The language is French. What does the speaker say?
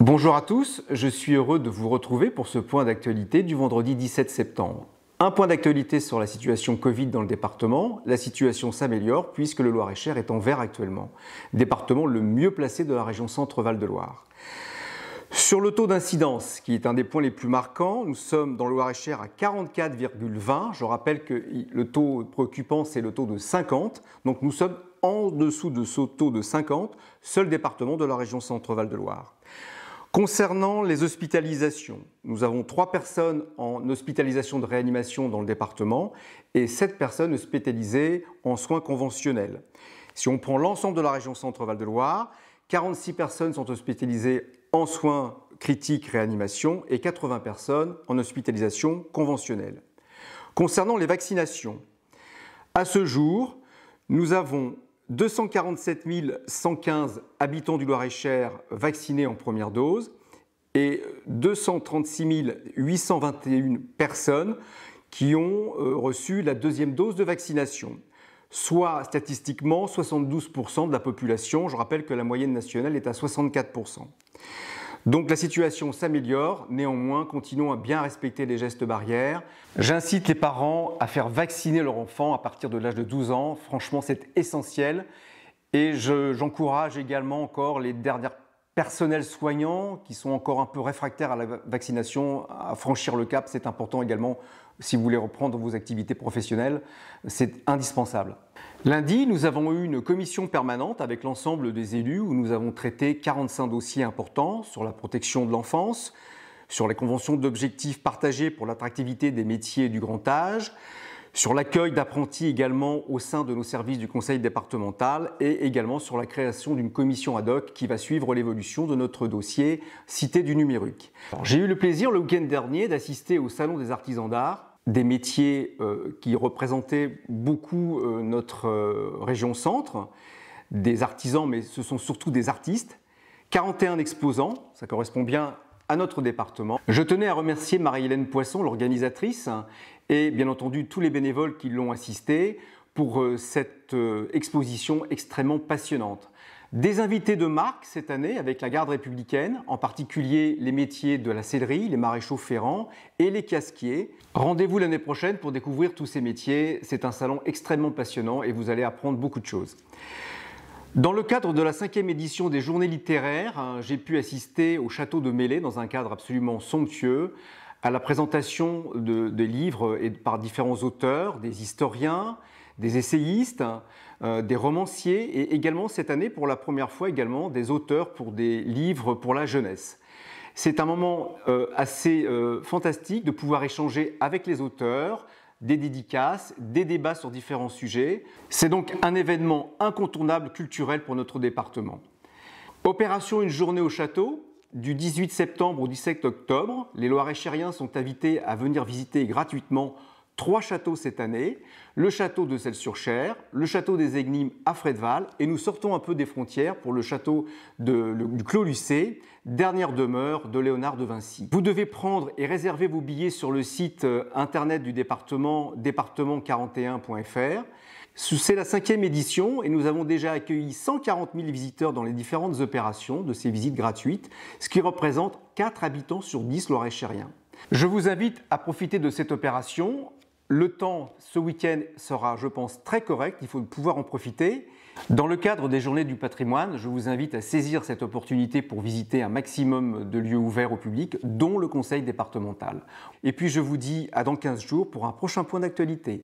Bonjour à tous, je suis heureux de vous retrouver pour ce point d'actualité du vendredi 17 septembre. Un point d'actualité sur la situation Covid dans le département. La situation s'améliore puisque le Loir-et-Cher est en vert actuellement, département le mieux placé de la région Centre-Val de Loire. Sur le taux d'incidence, qui est un des points les plus marquants, nous sommes dans le Loir-et-Cher à 44,20. Je rappelle que le taux préoccupant, c'est le taux de 50. Donc nous sommes en dessous de ce taux de 50, seul département de la région Centre-Val de Loire. Concernant les hospitalisations, nous avons 3 personnes en hospitalisation de réanimation dans le département et 7 personnes hospitalisées en soins conventionnels. Si on prend l'ensemble de la région Centre-Val de Loire, 46 personnes sont hospitalisées en soins critiques réanimation et 80 personnes en hospitalisation conventionnelle. Concernant les vaccinations, à ce jour, nous avons 247 115 habitants du Loir-et-Cher vaccinés en première dose et 236 821 personnes qui ont reçu la deuxième dose de vaccination, soit statistiquement 72% de la population. Je rappelle que la moyenne nationale est à 64%. Donc la situation s'améliore, néanmoins continuons à bien respecter les gestes barrières. J'incite les parents à faire vacciner leur enfant à partir de l'âge de 12 ans, franchement c'est essentiel. Et j'encourage également encore les derniers personnels soignants qui sont encore un peu réfractaires à la vaccination à franchir le cap, c'est important également si vous voulez reprendre vos activités professionnelles, c'est indispensable. Lundi, nous avons eu une commission permanente avec l'ensemble des élus où nous avons traité 45 dossiers importants sur la protection de l'enfance, sur les conventions d'objectifs partagés pour l'attractivité des métiers du grand âge, sur l'accueil d'apprentis également au sein de nos services du conseil départemental et également sur la création d'une commission ad hoc qui va suivre l'évolution de notre dossier Cité du numérique. J'ai eu le plaisir le week-end dernier d'assister au Salon des artisans d'art, des métiers qui représentaient beaucoup notre région centre, des artisans mais ce sont surtout des artistes, 41 exposants, ça correspond bien à notre département. Je tenais à remercier Marie-Hélène Poisson, l'organisatrice, et bien entendu tous les bénévoles qui l'ont assisté pour cette exposition extrêmement passionnante. Des invités de marque cette année avec la garde républicaine, en particulier les métiers de la sellerie, les maréchaux ferrants et les casquiers. Rendez-vous l'année prochaine pour découvrir tous ces métiers. C'est un salon extrêmement passionnant et vous allez apprendre beaucoup de choses. Dans le cadre de la 5e édition des Journées littéraires, j'ai pu assister au château de Mélé dans un cadre absolument somptueux à la présentation des livres par différents auteurs, des historiens, des essayistes, des romanciers et également cette année pour la première fois également des auteurs pour des livres pour la jeunesse. C'est un moment assez fantastique de pouvoir échanger avec les auteurs, des dédicaces, des débats sur différents sujets. C'est donc un événement incontournable culturel pour notre département. Opération Une journée au château, du 18 septembre au 17 octobre. Les Loir-et-Chériens sont invités à venir visiter gratuitement 3 châteaux cette année, le château de Celles-sur-Cher, le château des Aignimes à Frédval et nous sortons un peu des frontières pour le château du Clos Lucé, dernière demeure de Léonard de Vinci. Vous devez prendre et réserver vos billets sur le site internet du département, département41.fr. C'est la 5e édition et nous avons déjà accueilli 140 000 visiteurs dans les différentes opérations de ces visites gratuites, ce qui représente 4 habitants sur 10 Loir-et-Chériens. Je vous invite à profiter de cette opération. Le temps ce week-end sera, je pense, très correct, il faut pouvoir en profiter. Dans le cadre des Journées du patrimoine, je vous invite à saisir cette opportunité pour visiter un maximum de lieux ouverts au public, dont le conseil départemental. Et puis je vous dis à dans 15 jours pour un prochain point d'actualité.